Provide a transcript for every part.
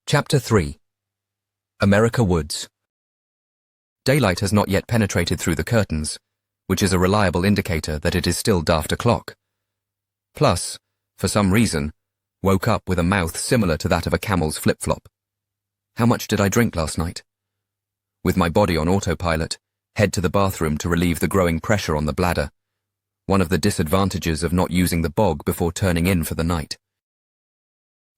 Chapter 3. America Woods. Daylight has not yet penetrated through the curtains, which is a reliable indicator that it is still daft o'clock. Plus, for some reason, woke up with a mouth similar to that of a camel's flip-flop. How much did I drink last night? With my body on autopilot, head to the bathroom to relieve the growing pressure on the bladder, one of the disadvantages of not using the bog before turning in for the night.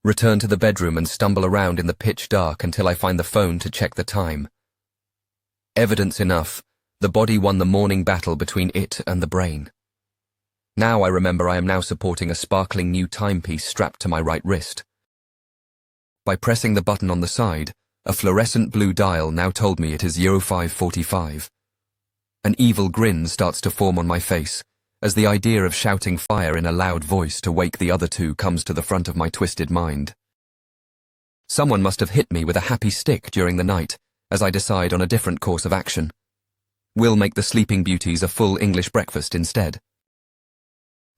Return to the bedroom and stumble around in the pitch dark until I find the phone to check the time. Evidence enough, the body won the morning battle between it and the brain. Now I remember I am now supporting a sparkling new timepiece strapped to my right wrist. By pressing the button on the side, a fluorescent blue dial now told me it is 05:45. An evil grin starts to form on my face, as the idea of shouting fire in a loud voice to wake the other two comes to the front of my twisted mind. Someone must have hit me with a happy stick during the night, as I decide on a different course of action. We'll make the Sleeping Beauties a full English breakfast instead.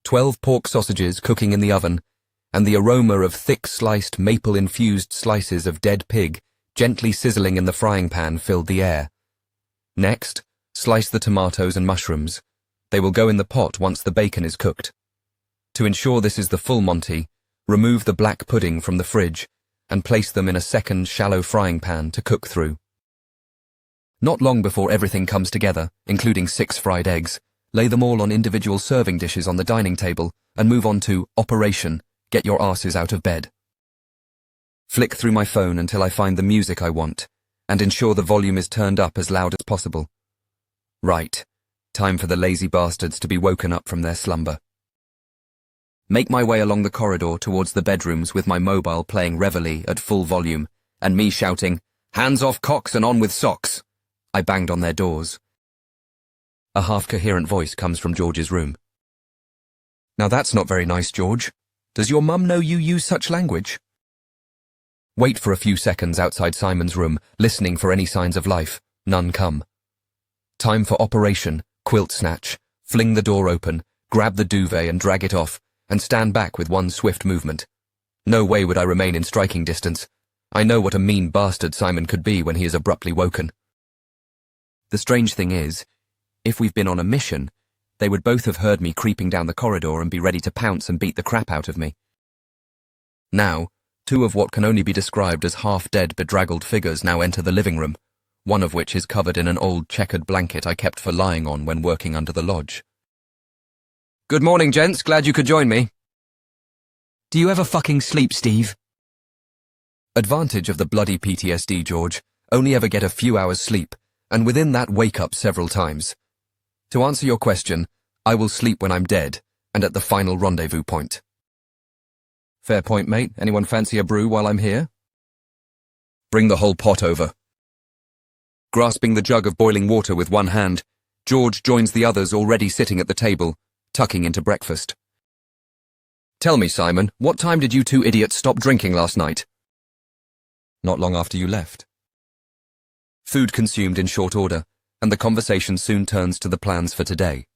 12 pork sausages cooking in the oven, and the aroma of thick sliced maple-infused slices of dead pig gently sizzling in the frying pan filled the air. Next, slice the tomatoes and mushrooms. They will go in the pot once the bacon is cooked. To ensure this is the full Monty, remove the black pudding from the fridge and place them in a second shallow frying pan to cook through. Not long before everything comes together, including 6 fried eggs, lay them all on individual serving dishes on the dining table and move on to Operation Get Your Asses Out of Bed. Flick through my phone until I find the music I want and ensure the volume is turned up as loud as possible. Right. Time for the lazy bastards to be woken up from their slumber. Make my way along the corridor towards the bedrooms with my mobile playing Reveille at full volume and me shouting, "Hands off cocks and on with socks." I banged on their doors. A half-coherent voice comes from George's room. "Now that's not very nice, George. Does your mum know you use such language?" Wait for a few seconds outside Simon's room, listening for any signs of life. None come. Time for Operation Quilt Snatch. Fling the door open, grab the duvet and drag it off, and stand back with one swift movement. No way would I remain in striking distance. I know what a mean bastard Simon could be when he is abruptly woken. The strange thing is, if we've been on a mission, they would both have heard me creeping down the corridor and be ready to pounce and beat the crap out of me. Now, 2 of what can only be described as half-dead, bedraggled figures now enter the living room, one of which is covered in an old checkered blanket I kept for lying on when working under the lodge. "Good morning, gents. Glad you could join me." "Do you ever fucking sleep, Steve?" Advantage of the bloody PTSD, George. Only ever get a few hours sleep, and within that wake up several times. To answer your question, I will sleep when I'm dead, and at the final rendezvous point. Fair point, mate. Anyone fancy a brew while I'm here? Bring the whole pot over. Grasping the jug of boiling water with one hand, George joins the others already sitting at the table, tucking into breakfast. "Tell me, Simon, what time did you 2 idiots stop drinking last night?" "Not long after you left." Food consumed in short order, and the conversation soon turns to the plans for today.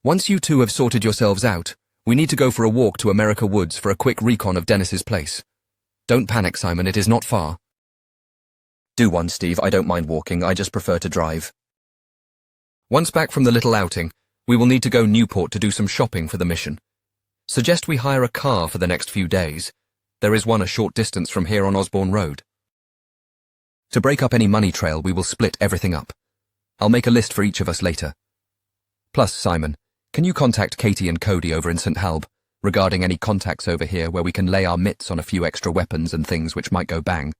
"Once you 2 have sorted yourselves out, we need to go for a walk to America Woods for a quick recon of Dennis's place. Don't panic, Simon, it is not far." "Do one, Steve. I don't mind walking, I just prefer to drive." Once back from the little outing, we will need to go Newport to do some shopping for the mission. Suggest we hire a car for the next few days. There is one a short distance from here on Osborne Road. To break up any money trail, we will split everything up. I'll make a list for each of us later. Plus, Simon, can you contact Katie and Cody over in St. Halb regarding any contacts over here where we can lay our mitts on a few extra weapons and things which might go bang?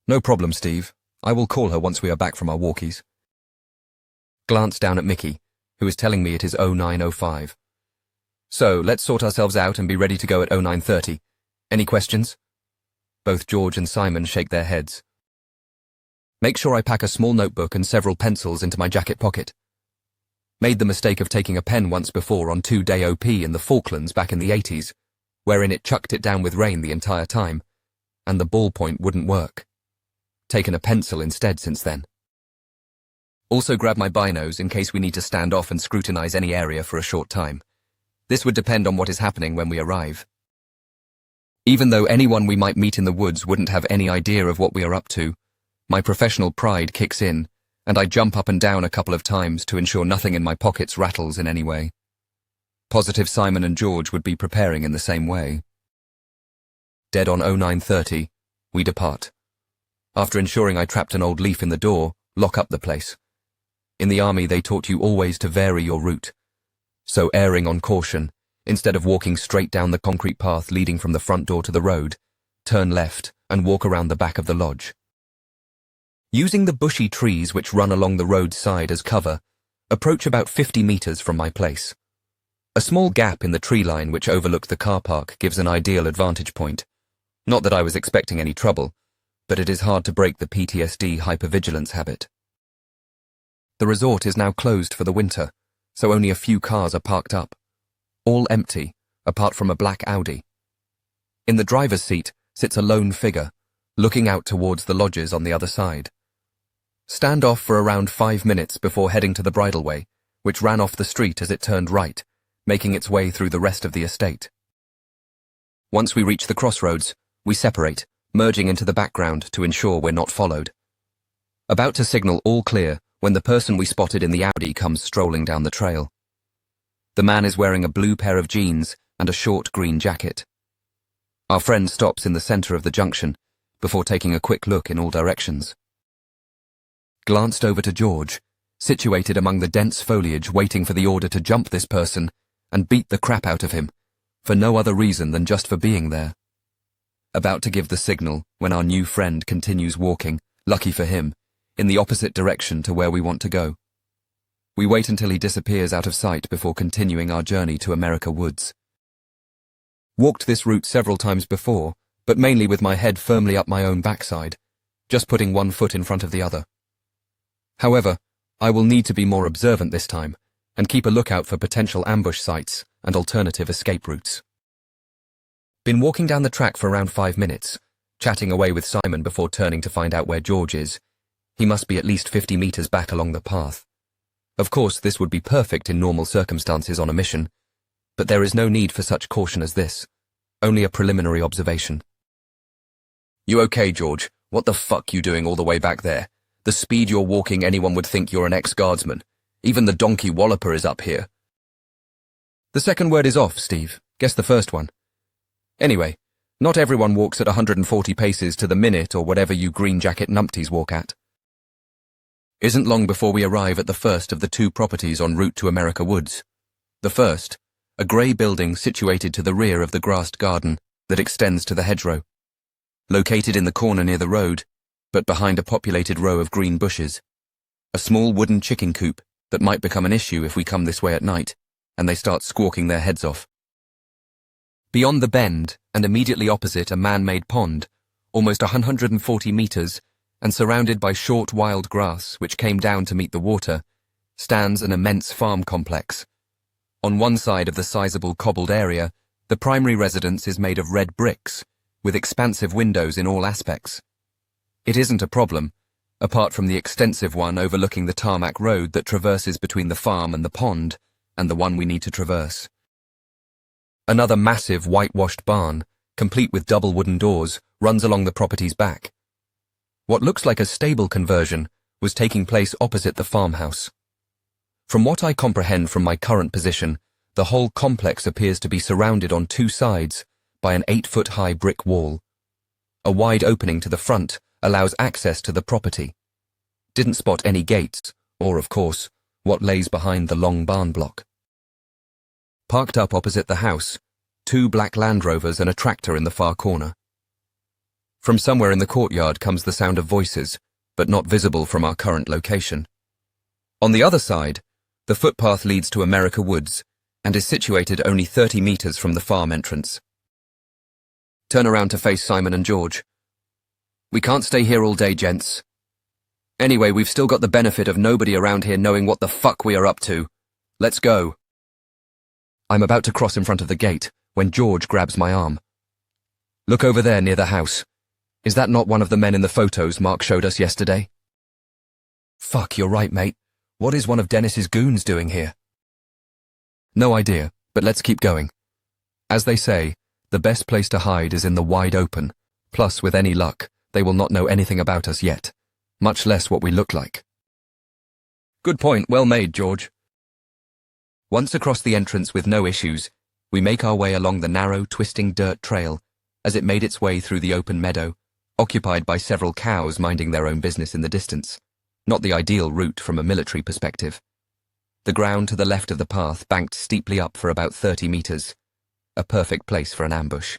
No problem, Steve. I will call her once we are back from our walkies. Glance down at Mickey, who is telling me it is 09:05. So, let's sort ourselves out and be ready to go at 09:30. Any questions? Both George and Simon shake their heads. Make sure I pack a small notebook and several pencils into my jacket pocket. Made the mistake of taking a pen once before on 2-day OP in the Falklands back in the 80s, wherein it chucked it down with rain the entire time, and the ballpoint wouldn't work. Taken a pencil instead since then. Also grab my binos in case we need to stand off and scrutinize any area for a short time. This would depend on what is happening when we arrive. Even though anyone we might meet in the woods wouldn't have any idea of what we are up to, my professional pride kicks in, and I jump up and down a couple of times to ensure nothing in my pockets rattles in any way. Positive Simon and George would be preparing in the same way. Dead on 09:30, we depart. After ensuring I trapped an old leaf in the door, lock up the place. In the army they taught you always to vary your route. So erring on caution, instead of walking straight down the concrete path leading from the front door to the road, turn left and walk around the back of the lodge. Using the bushy trees which run along the road side as cover, approach about 50 meters from my place. A small gap in the tree line which overlooks the car park gives an ideal advantage point. Not that I was expecting any trouble, but it is hard to break the PTSD hypervigilance habit. The resort is now closed for the winter, so only a few cars are parked up. All empty, apart from a black Audi. In the driver's seat sits a lone figure, looking out towards the lodges on the other side. Stand off for around 5 minutes before heading to the bridleway, which ran off the street as it turned right, making its way through the rest of the estate. Once we reach the crossroads, we separate, merging into the background to ensure we're not followed. About to signal all clear when the person we spotted in the Audi comes strolling down the trail. The man is wearing a blue pair of jeans and a short green jacket. Our friend stops in the center of the junction before taking a quick look in all directions. Glanced over to George, situated among the dense foliage waiting for the order to jump this person and beat the crap out of him, for no other reason than just for being there. About to give the signal when our new friend continues walking, lucky for him, in the opposite direction to where we want to go. We wait until he disappears out of sight before continuing our journey to America Woods. Walked this route several times before, but mainly with my head firmly up my own backside, just putting one foot in front of the other. However, I will need to be more observant this time, and keep a lookout for potential ambush sites and alternative escape routes. Been walking down the track for around 5 minutes, chatting away with Simon before turning to find out where George is. He must be at least 50 meters back along the path. Of course, this would be perfect in normal circumstances on a mission, but there is no need for such caution as this, only a preliminary observation. You okay, George? What the fuck you doing all the way back there? The speed you're walking, anyone would think you're an ex-guardsman. Even the donkey walloper is up here. The second word is off, Steve. Guess the first one. Anyway, not everyone walks at 140 paces to the minute or whatever you green jacket numpties walk at. Isn't long before we arrive at the first of the 2 properties en route to America Woods. The first, a grey building situated to the rear of the grassed garden that extends to the hedgerow. Located in the corner near the road, but behind a populated row of green bushes. A small wooden chicken coop that might become an issue if we come this way at night, and they start squawking their heads off. Beyond the bend, and immediately opposite a man-made pond, almost 140 meters, and surrounded by short wild grass which came down to meet the water, stands an immense farm complex. On one side of the sizable cobbled area, the primary residence is made of red bricks, with expansive windows in all aspects. It isn't a problem, apart from the extensive one overlooking the tarmac road that traverses between the farm and the pond, and the one we need to traverse. Another massive whitewashed barn, complete with double wooden doors, runs along the property's back. What looks like a stable conversion was taking place opposite the farmhouse. From what I comprehend from my current position, the whole complex appears to be surrounded on 2 sides by an 8-foot-high brick wall. A wide opening to the front allows access to the property. Didn't spot any gates, or, of course, what lays behind the long barn block. Parked up opposite the house, 2 black Land Rovers and a tractor in the far corner. From somewhere in the courtyard comes the sound of voices, but not visible from our current location. On the other side, the footpath leads to America Woods and is situated only 30 meters from the farm entrance. Turn around to face Simon and George. We can't stay here all day, gents. Anyway, we've still got the benefit of nobody around here knowing what the fuck we are up to. Let's go. I'm about to cross in front of the gate when George grabs my arm. Look over there near the house. Is that not one of the men in the photos Mark showed us yesterday? Fuck, you're right, mate. What is one of Dennis's goons doing here? No idea, but let's keep going. As they say, The best place to hide is in the wide open. Plus, with any luck, they will not know anything about us yet, much less what we look like. Good point, well made, George. Once across the entrance with no issues, we make our way along the narrow, twisting dirt trail as it made its way through the open meadow, occupied by several cows minding their own business in the distance. Not the ideal route from a military perspective. The ground to the left of the path banked steeply up for about 30 meters, a perfect place for an ambush.